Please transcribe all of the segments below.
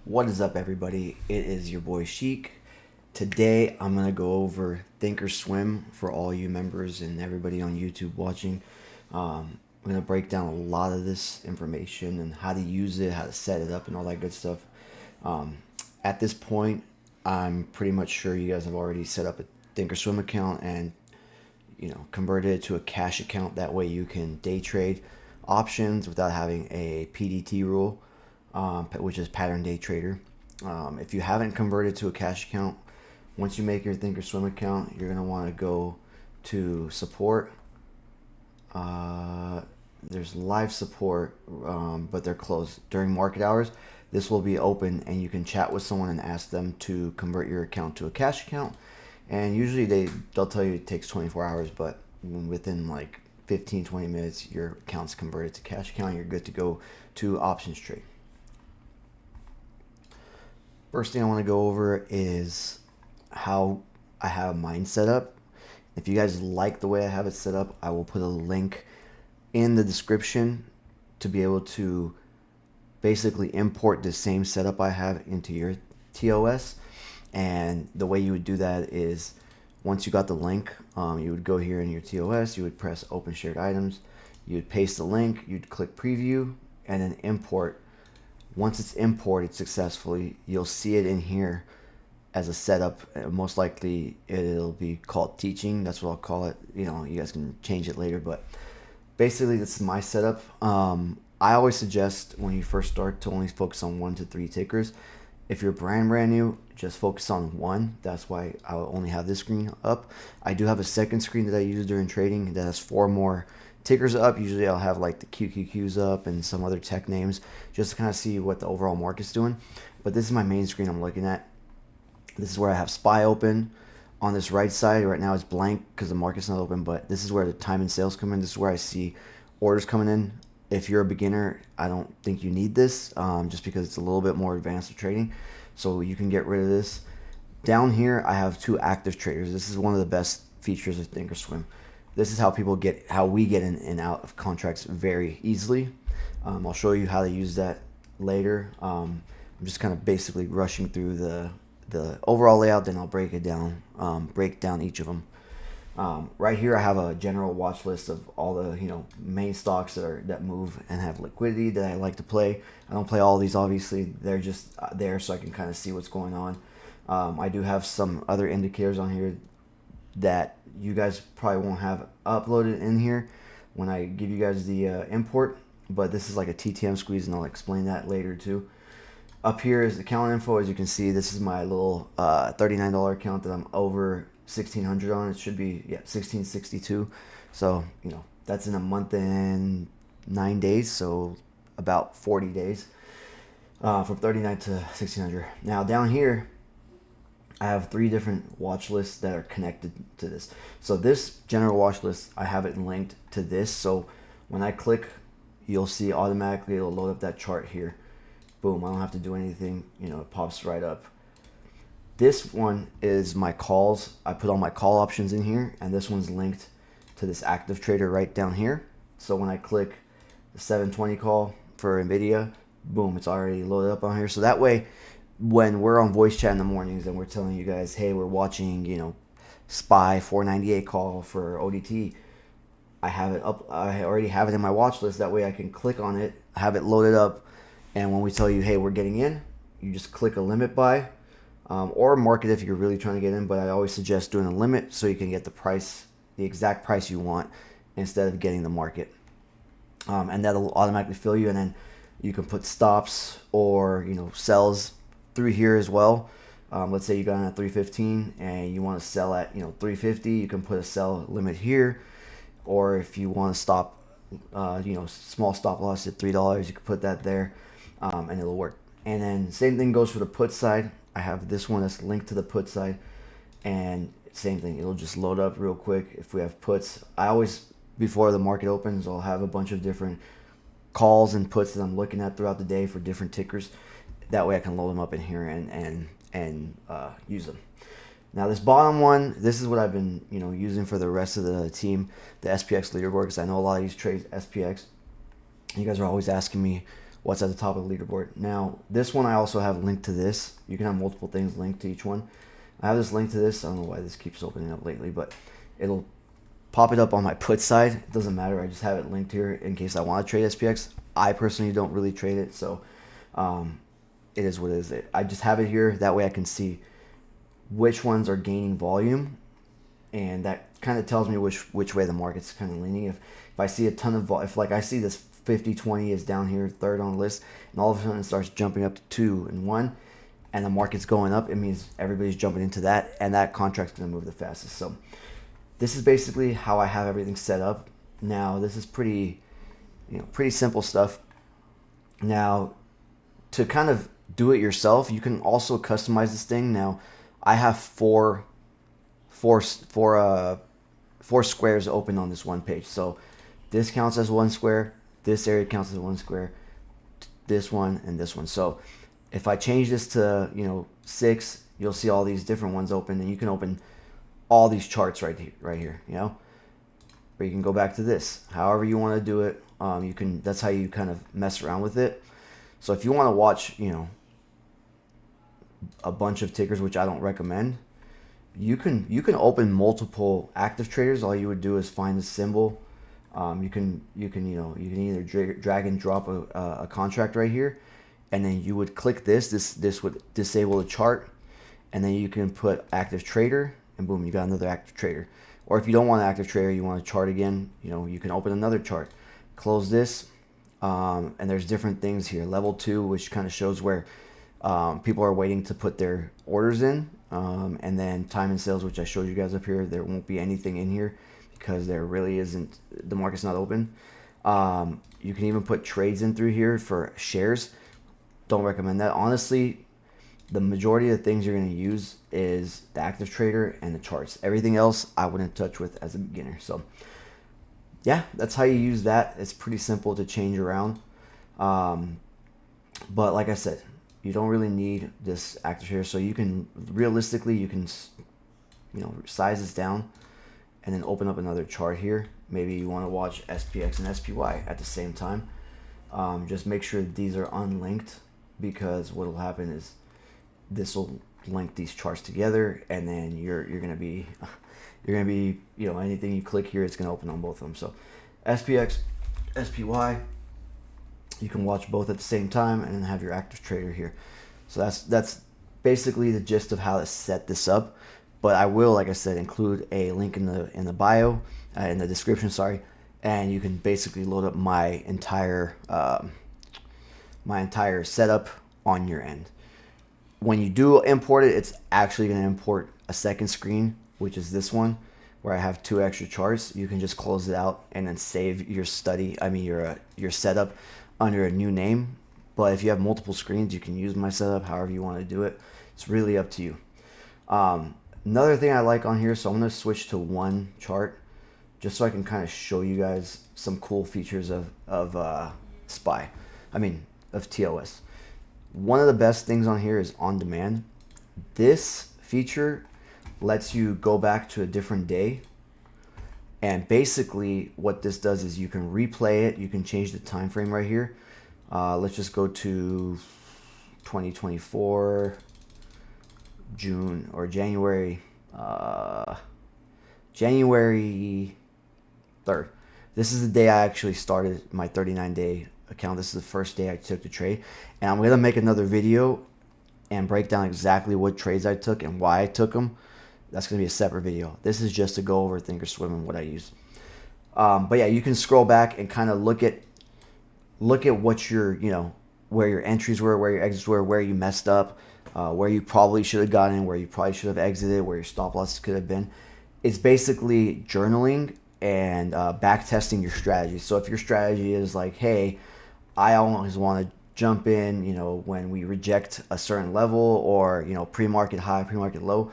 What is up, everybody? It is your boy Sheik. Today, I'm going to go over ThinkorSwim for all you members and everybody on YouTube watching. I'm going to break down a lot of this information and how to use it, how to set it up, and all that good stuff. At this point, I'm pretty much sure you guys have already set up a ThinkorSwim account and converted it to a cash account. That way, you can day trade options without having a PDT rule, which is pattern day trader. If you haven't converted to a cash account, once you make your ThinkorSwim account, you're gonna want to go to support. There's live support, but they're closed during market hours. This will be open, and you can chat with someone and ask them to convert your account to a cash account. And usually they'll tell you it takes 24 hours, but within like 15-20 minutes, your account's converted to cash account. You're good to go to options trade. First thing I want to go over is how I have mine set up. If you guys like the way I have it set up, I will put a link in the description to be able to basically import the same setup I have into your TOS. And the way you would do that is once you got the link, you would go here in your TOS, you would press open shared items, you would paste the link, you'd click preview, and then import. Once it's imported successfully, you'll see it in here as a setup. Most likely it'll be called teaching. That's what I'll call it. You guys can change it later, but basically this is my setup. I always suggest when you first start to only focus on 1 to 3 tickers. If you're brand new, just focus on one. That's why I only have this screen up. I do have a second screen that I use during trading that has 4 more tickers up. Usually I'll have like the QQQs up and some other tech names just to kind of see what the overall market's doing. But this is my main screen I'm looking at. This is where I have SPY open. On this right side, right now it's blank because the market's not open, but this is where the time and sales come in. This is where I see orders coming in. If you're a beginner, I don't think you need this, just because it's a little bit more advanced for trading. So you can get rid of this. Down here, I have 2 active traders. This is one of the best features of ThinkorSwim. This is how we get in and out of contracts very easily. I'll show you how to use that later. I'm just kind of basically rushing through the overall layout, then I'll break it down, break down each of them. Right here, I have a general watch list of all the main stocks that move and have liquidity that I like to play. I don't play all of these, obviously. They're just there so I can kind of see what's going on. I do have some other indicators on here that you guys probably won't have uploaded in here when I give you guys the import, but this is like a TTM squeeze, and I'll explain that later too. Up here is account info. As you can see, this is my little $39 account that I'm over 1600 on. It should be 1662. So that's in a month and 9 days, so about 40 days, from 39 to 1600. Now down here I have 3 different watch lists that are connected to this. So this general watch list, I have it linked to this. So when I click, you'll see automatically it'll load up that chart here. Boom, I don't have to do anything. It pops right up. This one is my calls. I put all my call options in here, and this one's linked to this active trader right down here. So when I click the 720 call for NVIDIA, boom, it's already loaded up on here. So that way, when we're on voice chat in the mornings and we're telling you guys, hey, we're watching, SPY 498 call for ODT, I have it up. I already have it in my watch list. That way I can click on it, have it loaded up, and when we tell you, hey, we're getting in, you just click a limit buy, or market if you're really trying to get in. But I always suggest doing a limit so you can get the price, the exact price you want, instead of getting the market. And that'll automatically fill you, and then you can put stops or sells through here as well. Let's say you got in at 315 and you want to sell at 350. You can put a sell limit here, or if you want to stop, small stop loss at $3, you can put that there, and it'll work. And then same thing goes for the put side. I have this one that's linked to the put side, and same thing. It'll just load up real quick. If we have puts, I always, before the market opens, I'll have a bunch of different calls and puts that I'm looking at throughout the day for different tickers. That way I can load them up in here and use them. Now this bottom one, this is what I've been using for the rest of the team, the SPX leaderboard, because I know a lot of these trades SPX. You guys are always asking me what's at the top of the leaderboard. Now, this one I also have linked to this. You can have multiple things linked to each one. I have this link to this. I don't know why this keeps opening up lately, but it'll pop it up on my put side. It doesn't matter. I just have it linked here in case I want to trade SPX. I personally don't really trade it, so it is what it is. I just have it here. That way I can see which ones are gaining volume, and that kind of tells me which way the market's kind of leaning. If I see a ton of if like I see this 50-20 is down here third on the list, and all of a sudden it starts jumping up to 2 and 1, and the market's going up, it means everybody's jumping into that, and that contract's going to move the fastest. So this is basically how I have everything set up. Now, this is pretty simple stuff. Now, to kind of do it yourself, you can also customize this thing. Now, I have four squares open on this one page. So this counts as one square. This area counts as one square. This one and this one. So if I change this to 6, you'll see all these different ones open, and you can open all these charts right here, or you can go back to this. However you want to do it, you can. That's how you kind of mess around with it. So if you want to watch, a bunch of tickers, which I don't recommend, you can open multiple active traders. All you would do is find the symbol. You can either drag and drop a contract right here, and then you would click this would disable the chart, and then you can put active trader, and boom, you got another active trader. Or if you don't want an active trader, you want a chart again, you can open another chart. Close this, and there's different things here. Level 2, which kind of shows where people are waiting to put their orders in, and then time and sales, which I showed you guys up here. There won't be anything in here because there really isn't. The market's not open. You can even put trades in through here for shares. Don't recommend that, honestly. The majority of the things you're going to use is the active trader and the charts. Everything else I wouldn't touch with as a beginner. So yeah, that's how you use that. It's pretty simple to change around. But like I said, you don't really need this active trader. So you can, realistically, you can, size this down and then open up another chart here. Maybe you want to watch SPX and SPY at the same time. Just make sure these are unlinked, because what will happen is this will link these charts together, and then you're gonna be anything you click here, it's gonna open on both of them. So SPX, SPY, you can watch both at the same time and then have your active trader here. So that's basically the gist of how to set this up. But I will, like I said, include a link in the bio, in the description, sorry, and you can basically load up my entire setup on your end. When you do import it, it's actually going to import a second screen, which is this one, where I have 2 extra charts. You can just close it out and then save your your setup under a new name. But if you have multiple screens, you can use my setup however you want to do it. It's really up to you. Another thing I like on here, so I'm going to switch to one chart just so I can kind of show you guys some cool features of TOS. One of the best things on here is on demand. This feature lets you go back to a different day, and basically what this does is you can replay it. You can change the time frame right here. Let's just go to 2024 June or January 3rd. This is the day I actually started my 39-day account. This is the first day I took the trade, and I'm going to make another video and break down exactly what trades I took and why I took them. That's going to be a separate video. This is just to go over ThinkorSwim and what I use. But yeah, you can scroll back and kind of look at what your, where your entries were, where your exits were, where you messed up, where you probably should have gotten in, where you probably should have exited, where your stop losses could have been. It's basically journaling and back testing your strategy. So if your strategy is like, hey, I always want to jump in, when we reject a certain level, or, pre-market high, pre-market low,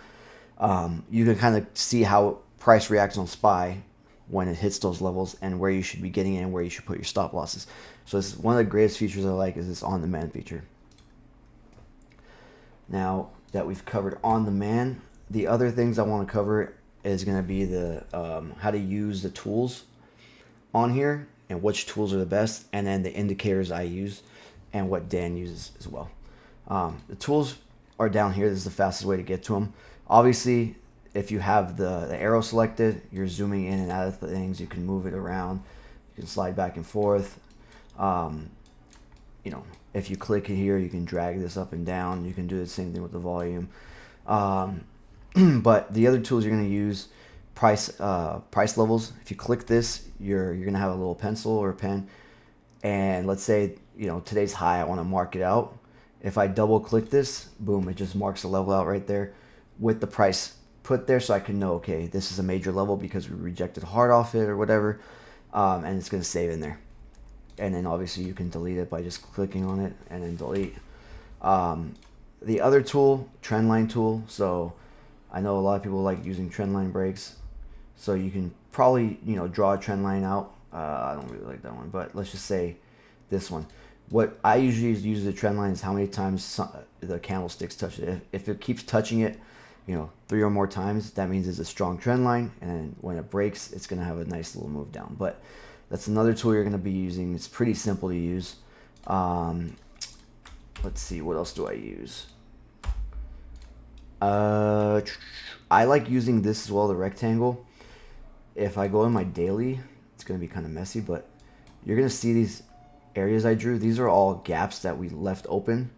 you can kind of see how price reacts on SPY when it hits those levels, and where you should be getting in and where you should put your stop losses. So this is one of the greatest features I like, is this on-demand feature. Now that we've covered on-demand, the other things I want to cover is going to be the how to use the tools on here and which tools are the best, and then the indicators I use. and what Dan uses as well. The tools are down here. This is the fastest way to get to them. Obviously, if you have the arrow selected, you're zooming in and out of things. You can move it around. You can slide back and forth. You know, if you click it here, you can drag this up and down. You can do the same thing with the volume. But the other tools you're going to use, price levels. If you click this, you're going to have a little pencil or a pen. And let's say, you know, today's high, I want to mark it out. If I double click this, boom, it just marks the level out right there with the price put there, so I can know, okay, this is a major level because we rejected hard off it or whatever, and it's going to save in there. And then obviously you can delete it by just clicking on it and then delete. The other tool, trendline tool. So I know a lot of people like using trendline breaks, so you can probably, you know, draw a trend line out. I don't really like that one, but let's just say this one. What I usually use the trend line is how many times the candlesticks touch it. If it keeps touching it, you know, 3 or more times, that means it's a strong trend line, and when it breaks, it's going to have a nice little move down. But that's another tool you're going to be using. It's pretty simple to use. Let's see, what else do I use? I like using this as well, the rectangle. If I go in my daily, it's going to be kind of messy, but you're going to see these areas I drew. These are all gaps that we left open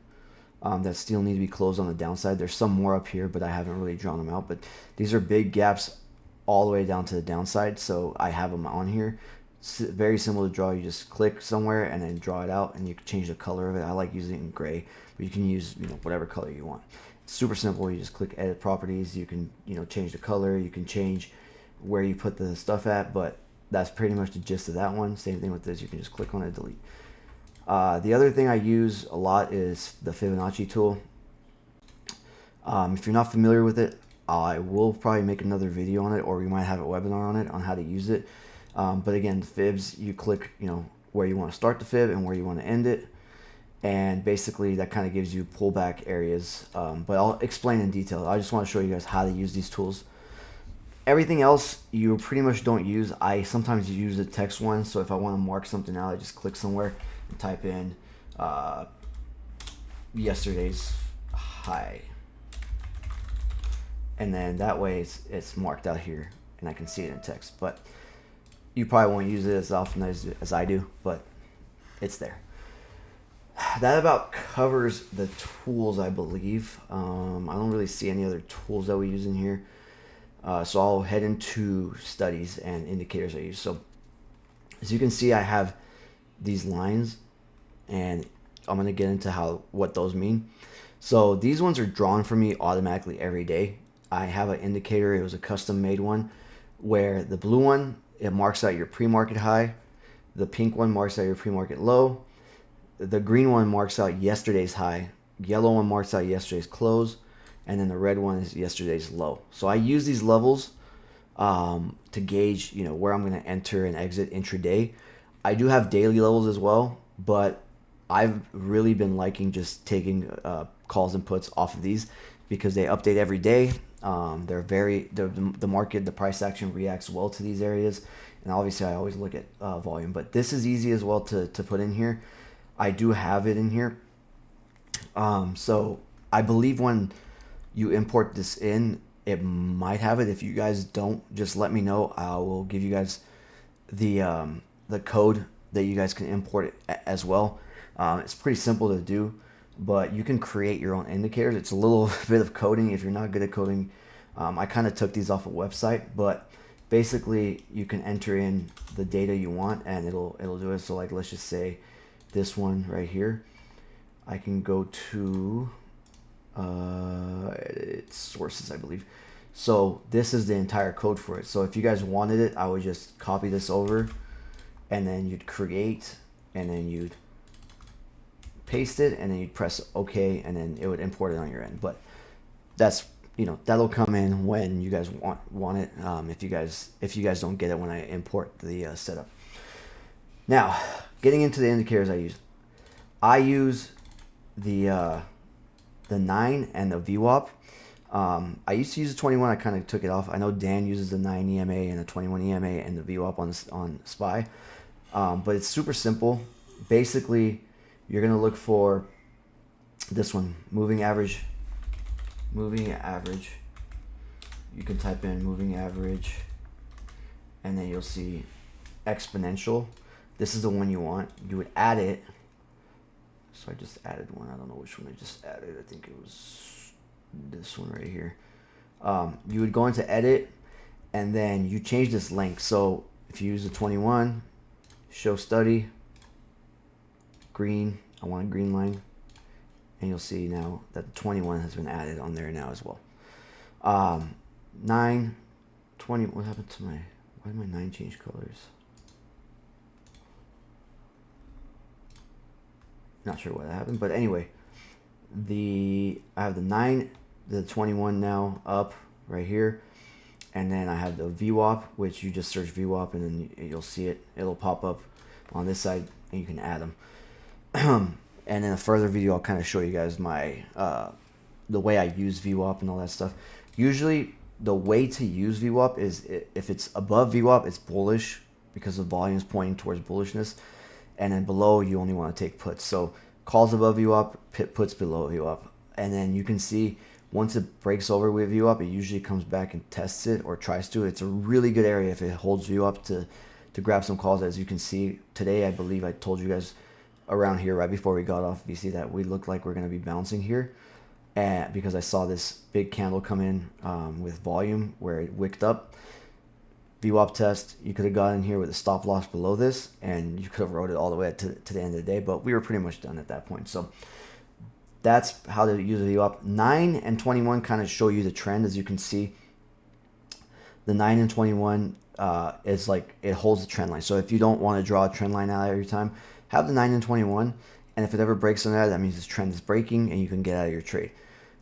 that still need to be closed on the downside. There's some more up here, but I haven't really drawn them out. But these are big gaps all the way down to the downside, so I have them on here. It's very simple to draw. You just click somewhere and then draw it out, and you can change the color of it. I like using it in gray, but you can use, you know, whatever color you want. It's super simple. You just click edit properties. You can, you know, change the color. You can change where you put the stuff at, but that's pretty much the gist of that one. Same thing with this. You can just click on it, delete. The other thing I use a lot is the Fibonacci tool. If you're not familiar with it, I will probably make another video on it, or we might have a webinar on it on how to use it. But again, the fibs, you click, you know, where you want to start the fib and where you want to end it. And basically that kind of gives you pullback areas. But I'll explain in detail. I just want to show you guys how to use these tools. Everything else you pretty much don't use. I sometimes use the text one. So if I want to mark something out, I just click somewhere and type in yesterday's high. And then that way it's marked out here and I can see it in text. But you probably won't use it as often as I do, but it's there. That about covers the tools, I believe. I don't really see any other tools that we use in here. So I'll head into studies and indicators I use. So as you can see, I have these lines, and I'm going to get into what those mean. So these ones are drawn for me automatically every day. I have an indicator. It was a custom made one where the blue one, it marks out your pre-market high. The pink one marks out your pre-market low. The green one marks out yesterday's high. Yellow one marks out yesterday's close. And then the red one is yesterday's low. So I use these levels to gauge, you know, where I'm going to enter and exit intraday. I do have daily levels as well, but I've really been liking just taking calls and puts off of these because they update every day. The market, the price action reacts well to these areas. And obviously I always look at volume, but this is easy as well to put in here. I do have it in here. So I believe when you import this in, it might have it. If you guys don't, just let me know. I will give you guys the code that you guys can import it as well. It's pretty simple to do, but you can create your own indicators. It's a little bit of coding if you're not good at coding. I kind of took these off a website, but basically you can enter in the data you want and it'll do it. So like, let's just say this one right here, I can go to its sources, I believe. So this is the entire code for it. So if you guys wanted it, I would just copy this over and then you'd create and then you'd paste it and then you'd press OK and then it would import it on your end. But that's, you know, that'll come in when you guys want it. If you guys don't get it when I import the setup. Now, getting into the indicators I use the 9 and the VWAP. I used to use the 21. I kind of took it off. I know Dan uses the 9 EMA and the 21 EMA and the VWAP on SPY. But it's super simple. Basically, you're going to look for this one, moving average. Moving average. You can type in moving average, and then you'll see exponential. This is the one you want. You would add it. So I just added one. I don't know which one I just added. I think it was this one right here. You would go into edit, and then you change this length. So if you use the 21, show study, green, I want a green line, and you'll see now that the 21 has been added on there now as well. 9, 20, what happened to my, why did my 9 change colors? Not sure what happened, but anyway, I have the 9, the 21 now up right here, and then I have the VWAP, which you just search VWAP and then you'll see it. It'll pop up on this side and you can add them. And in a further video, I'll kind of show you guys my the way I use VWAP and all that stuff. Usually, the way to use VWAP is if it's above VWAP, it's bullish because the volume is pointing towards bullishness, and then below you only want to take puts. So calls above VWAP, puts below VWAP, and then you can see once it breaks over with VWAP, it usually comes back and tests it or tries to. It's a really good area if it holds VWAP to grab some calls. As you can see today, I believe I told you guys around here right before we got off VC that we look like we're going to be bouncing here, and because I saw this big candle come in with volume where it wicked up. VWAP test, you could have gotten here with a stop loss below this, and you could have rode it all the way to the end of the day, but we were pretty much done at that point. So that's how to use a VWAP. 9 and 21 kind of show you the trend. As you can see, the 9 and 21 is like, it holds the trend line. So if you don't want to draw a trend line out every time, have the 9 and 21, and if it ever breaks on that means this trend is breaking and you can get out of your trade.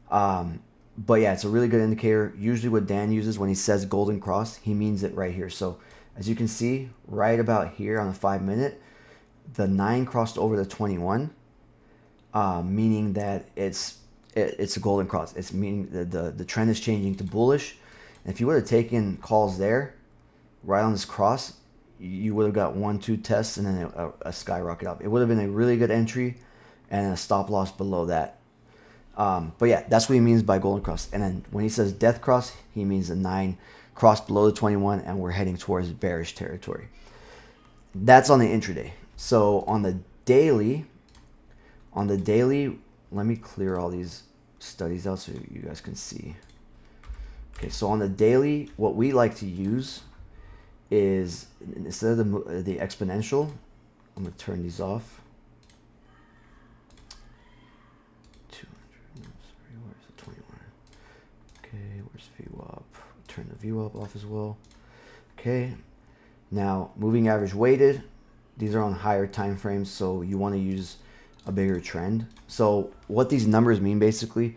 But yeah, it's a really good indicator. Usually what Dan uses when he says golden cross, he means it right here. So as you can see, right about here on the 5 minute, the 9 crossed over the 21, meaning that it's a golden cross. It's meaning that the trend is changing to bullish. And if you would have taken calls there, right on this cross, you would have got 1, 2 tests and then a skyrocket up. It would have been a really good entry and a stop loss below that. But yeah, that's what he means by golden cross. And then when he says death cross, he means the 9 crossed below the 21 and we're heading towards bearish territory. That's on the intraday. So on the daily, let me clear all these studies out so you guys can see. Okay, so on the daily, what we like to use is, instead of the exponential, I'm going to turn these off. 200, sorry, where's the 21? Okay, where's VWAP? Turn the VWAP off as well. Okay, now moving average weighted, these are on higher time frames, so you want to use a bigger trend. So what these numbers mean basically,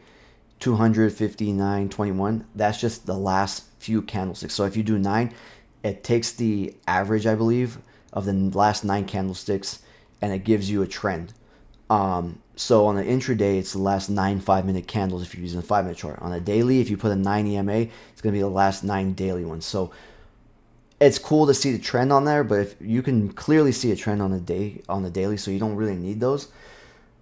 259, 21, that's just the last few candlesticks. So if you do 9, it takes the average, I believe, of the last 9 candlesticks and it gives you a trend. So on the intraday, it's the last 9 5-minute candles if you're using a 5-minute chart. On a daily, if you put a 9 EMA, it's going to be the last 9 daily ones. So it's cool to see the trend on there, but if you can clearly see a trend on the daily, so you don't really need those.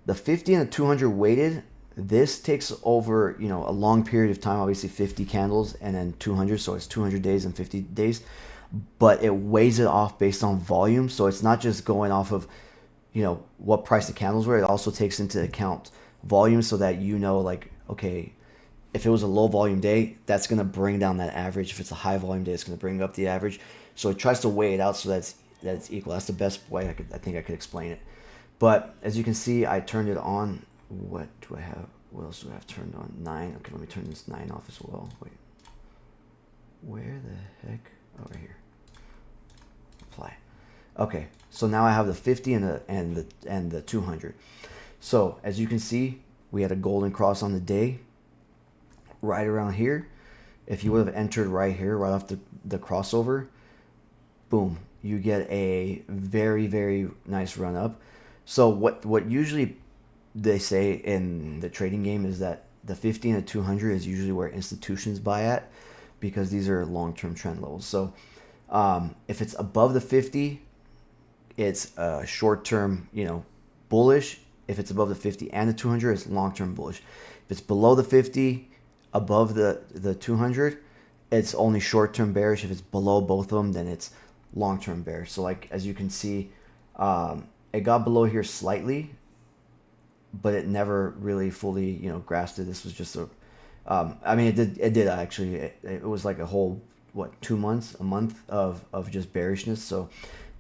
The 50 and the 200 weighted, this takes over, a long period of time, obviously 50 candles and then 200, so it's 200 days and 50 days, but it weighs it off based on volume. So it's not just going off of, what price the candles were. It also takes into account volume so that like, okay, if it was a low volume day, that's going to bring down that average. If it's a high volume day, it's going to bring up the average. So it tries to weigh it out so that it's equal. That's the best way I think I could explain it. But as you can see, I turned it on. What do I have? What else do I have turned on? 9. Okay, let me turn this 9 off as well. Wait. Where the heck? Oh, right here. Apply. Okay, so now I have the 50 and the 200. So as you can see, we had a golden cross on the day, right around here. If you would have entered right here, right off the crossover, boom, you get a very, very nice run up. So what usually they say in the trading game is that the 50 and the 200 is usually where institutions buy at, because these are long-term trend levels. So if it's above the 50, it's short-term, bullish. If it's above the 50 and the 200, it's long-term bullish. If it's below the 50, above the 200, it's only short-term bearish. If it's below both of them, then it's long-term bearish. So like as you can see, it got below here slightly, but it never really fully, you know, grasped it. This was just a, I mean, it did actually. It was like a whole, what, 2 months, a month of just bearishness. So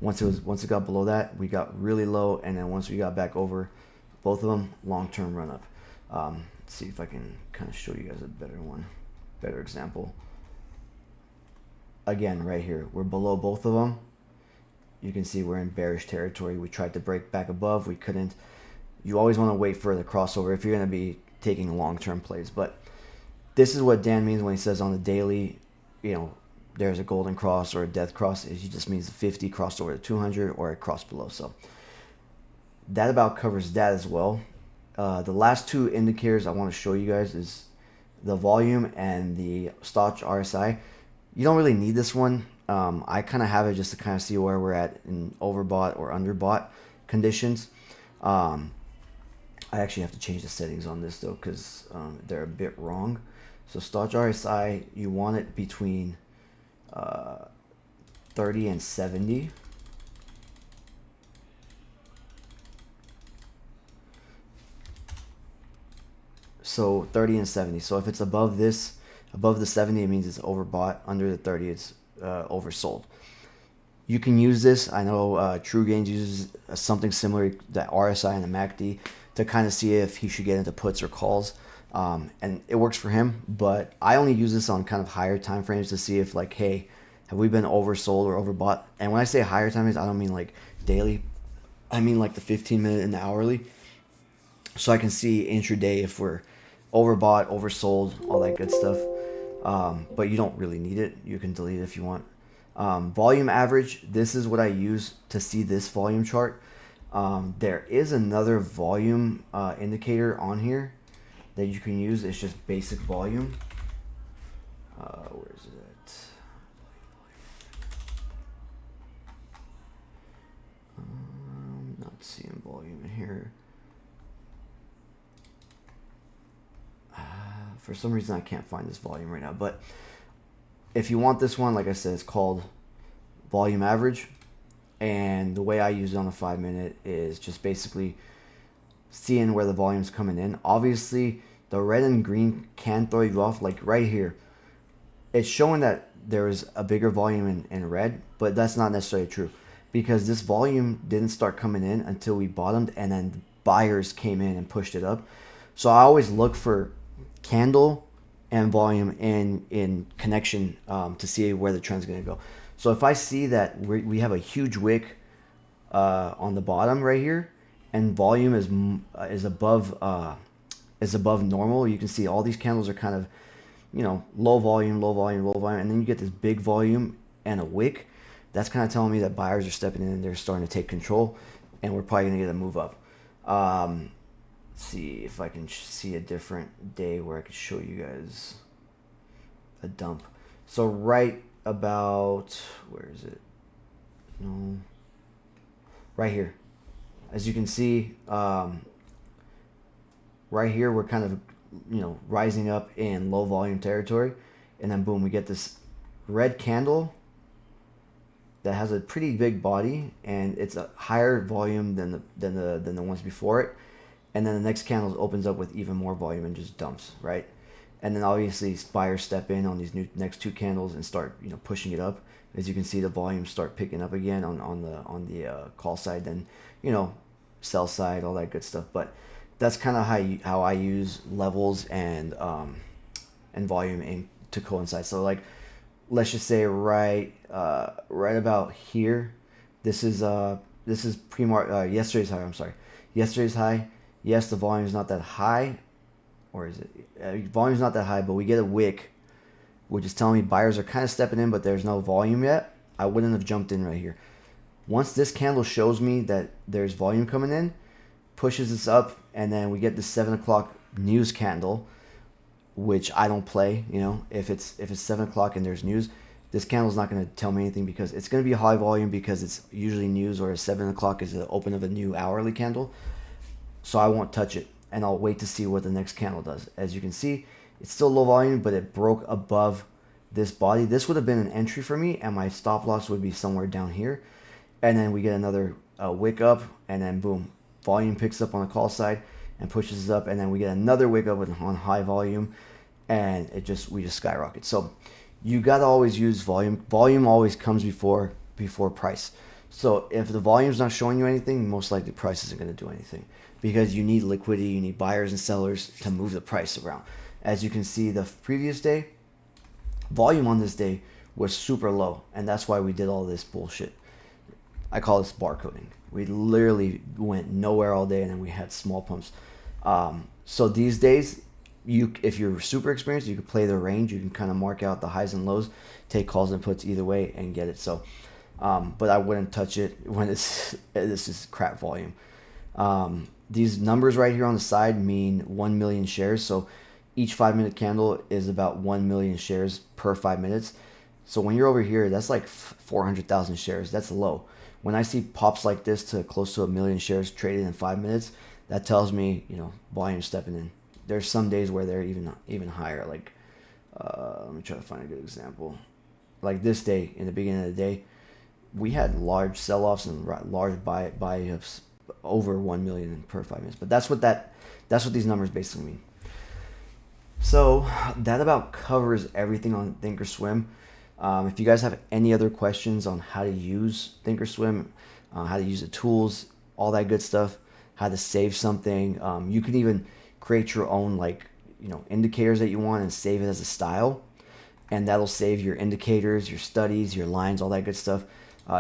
once it got below that, we got really low, and then once we got back over both of them, long-term run up. Let's see if I can kind of show you guys a better example. Again, right here, we're below both of them. You can see we're in bearish territory. We tried to break back above, we couldn't. You always want to wait for the crossover if you're going to be taking long-term plays. But this is what Dan means when he says on the daily, you know, there's a golden cross or a death cross. He just means the 50 crossed over to 200 or it crossed below. So that about covers that as well. The last two indicators I want to show you guys is the volume and the Stoch RSI. You don't really need this one. I kind of have it just to kind of see where we're at in overbought or underbought conditions. I actually have to change the settings on this though, because they're a bit wrong. So Stoch RSI, you want it between 30 and 70. So 30 and 70. So if it's above this, above the 70, it means it's overbought. Under the 30, it's oversold. You can use this. I know True Gains uses something similar, the RSI and the MACD, to kind of see if he should get into puts or calls. And it works for him, but I only use this on kind of higher time frames to see if, like, hey, have we been oversold or overbought? And when I say higher time frames, I don't mean like daily. I mean like the 15-minute and the hourly. So I can see intraday if we're overbought, oversold, all that good stuff. But you don't really need it. You can delete it if you want. Volume average, this is what I use to see this volume chart. There is another volume indicator on here that you can use. It's just basic volume. Where is it at? Not seeing volume in here. For some reason I can't find this volume right now, but if you want this one, like I said, it's called volume average. And the way I use it on the 5-minute is just basically seeing where the volume's coming in. Obviously, the red and green can throw you off. Like right here, it's showing that there is a bigger volume in red, but that's not necessarily true, because this volume didn't start coming in until we bottomed, and then buyers came in and pushed it up. So I always look for candle and volume in connection to see where the trend's going to go. So if I see that we have a huge wick on the bottom right here, and volume is above normal, you can see all these candles are kind of, you know, low volume, low volume, low volume, and then you get this big volume and a wick. That's kind of telling me that buyers are stepping in and they're starting to take control, and we're probably going to get a move up. See if I can see a different day where I could show you guys a dump. So right about, where is it? No, right here. As you can see, right here we're kind of, you know, rising up in low volume territory, and then boom, we get this red candle that has a pretty big body, and it's a higher volume than the ones before it. And then the next candle opens up with even more volume and just dumps, right? And then obviously buyers step in on these next two candles and start, you know, pushing it up. As you can see, the volume start picking up again on the call side, then, you know, sell side, all that good stuff. But that's kind of how I use levels and volume to coincide. So like, let's just say right about here, this is yesterday's high. I'm sorry, yesterday's high. Yes, the volume is not that high, or is it? Volume's not that high, but we get a wick, which is telling me buyers are kind of stepping in, but there's no volume yet. I wouldn't have jumped in right here. Once this candle shows me that there's volume coming in, pushes this up, and then we get the 7 o'clock news candle, which I don't play. You know, if it's 7 o'clock and there's news, this candle's not going to tell me anything, because it's going to be high volume because it's usually news, or 7 o'clock is the open of a new hourly candle. So I won't touch it, and I'll wait to see what the next candle does. As you can see, it's still low volume, but it broke above this body. This would have been an entry for me, and my stop loss would be somewhere down here. And then we get another wick up, and then boom, volume picks up on the call side and pushes up, and then we get another wick up on high volume, and we just skyrocket. So you got to always use volume. Volume always comes before price. So if the volume's not showing you anything, most likely price isn't going to do anything, because you need liquidity, you need buyers and sellers to move the price around. As you can see, the previous day, volume on this day was super low, and that's why we did all this bullshit. I call this barcoding. We literally went nowhere all day, and then we had small pumps. So these days, if you're super experienced, you can play the range. You can kind of mark out the highs and lows, take calls and puts either way, and get it. So, but I wouldn't touch it when this is crap volume. These numbers right here on the side mean 1 million shares. So each 5-minute candle is about 1 million shares per 5 minutes. So when you're over here, that's like 400,000 shares. That's low. When I see pops like this to close to 1 million shares traded in 5 minutes, that tells me, volume stepping in. There's some days where they're even higher. Like, let me try to find a good example. Like this day, in the beginning of the day, we had large sell-offs and large buy-ups over 1 million per 5 minutes. But that's what these numbers basically mean. So that about covers everything on ThinkorSwim. If you guys have any other questions on how to use ThinkorSwim, how to use the tools, all that good stuff, how to save something, you can even create your own indicators that you want and save it as a style, and that'll save your indicators, your studies, your lines, all that good stuff.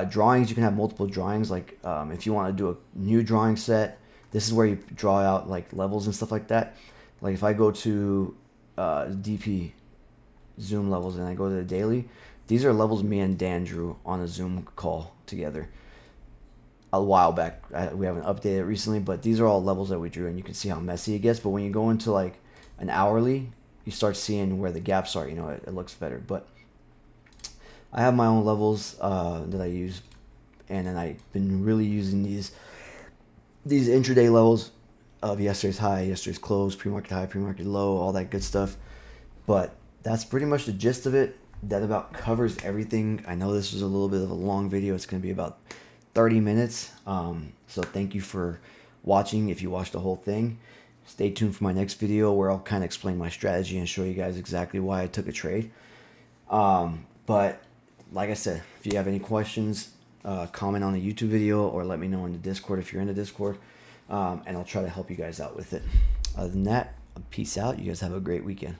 Drawings, you can have multiple drawings. Like if you want to do a new drawing set, this is where you draw out like levels and stuff like that. Like if I go to DP Zoom levels and I go to the daily, these are levels me and Dan drew on a Zoom call together a while back. We haven't updated it recently, but these are all levels that we drew, and you can see how messy it gets. But when you go into like an hourly, you start seeing where the gaps are. It looks better. But I have my own levels that I use, and then I've been really using these intraday levels of yesterday's high, yesterday's close, pre-market high, pre-market low, all that good stuff. But that's pretty much the gist of it. That about covers everything. I know this was a little bit of a long video. It's going to be about 30 minutes. So thank you for watching. If you watched the whole thing, stay tuned for my next video where I'll kind of explain my strategy and show you guys exactly why I took a trade. But like I said, if you have any questions, comment on the YouTube video or let me know in the Discord if you're in the Discord, and I'll try to help you guys out with it. Other than that, peace out. You guys have a great weekend.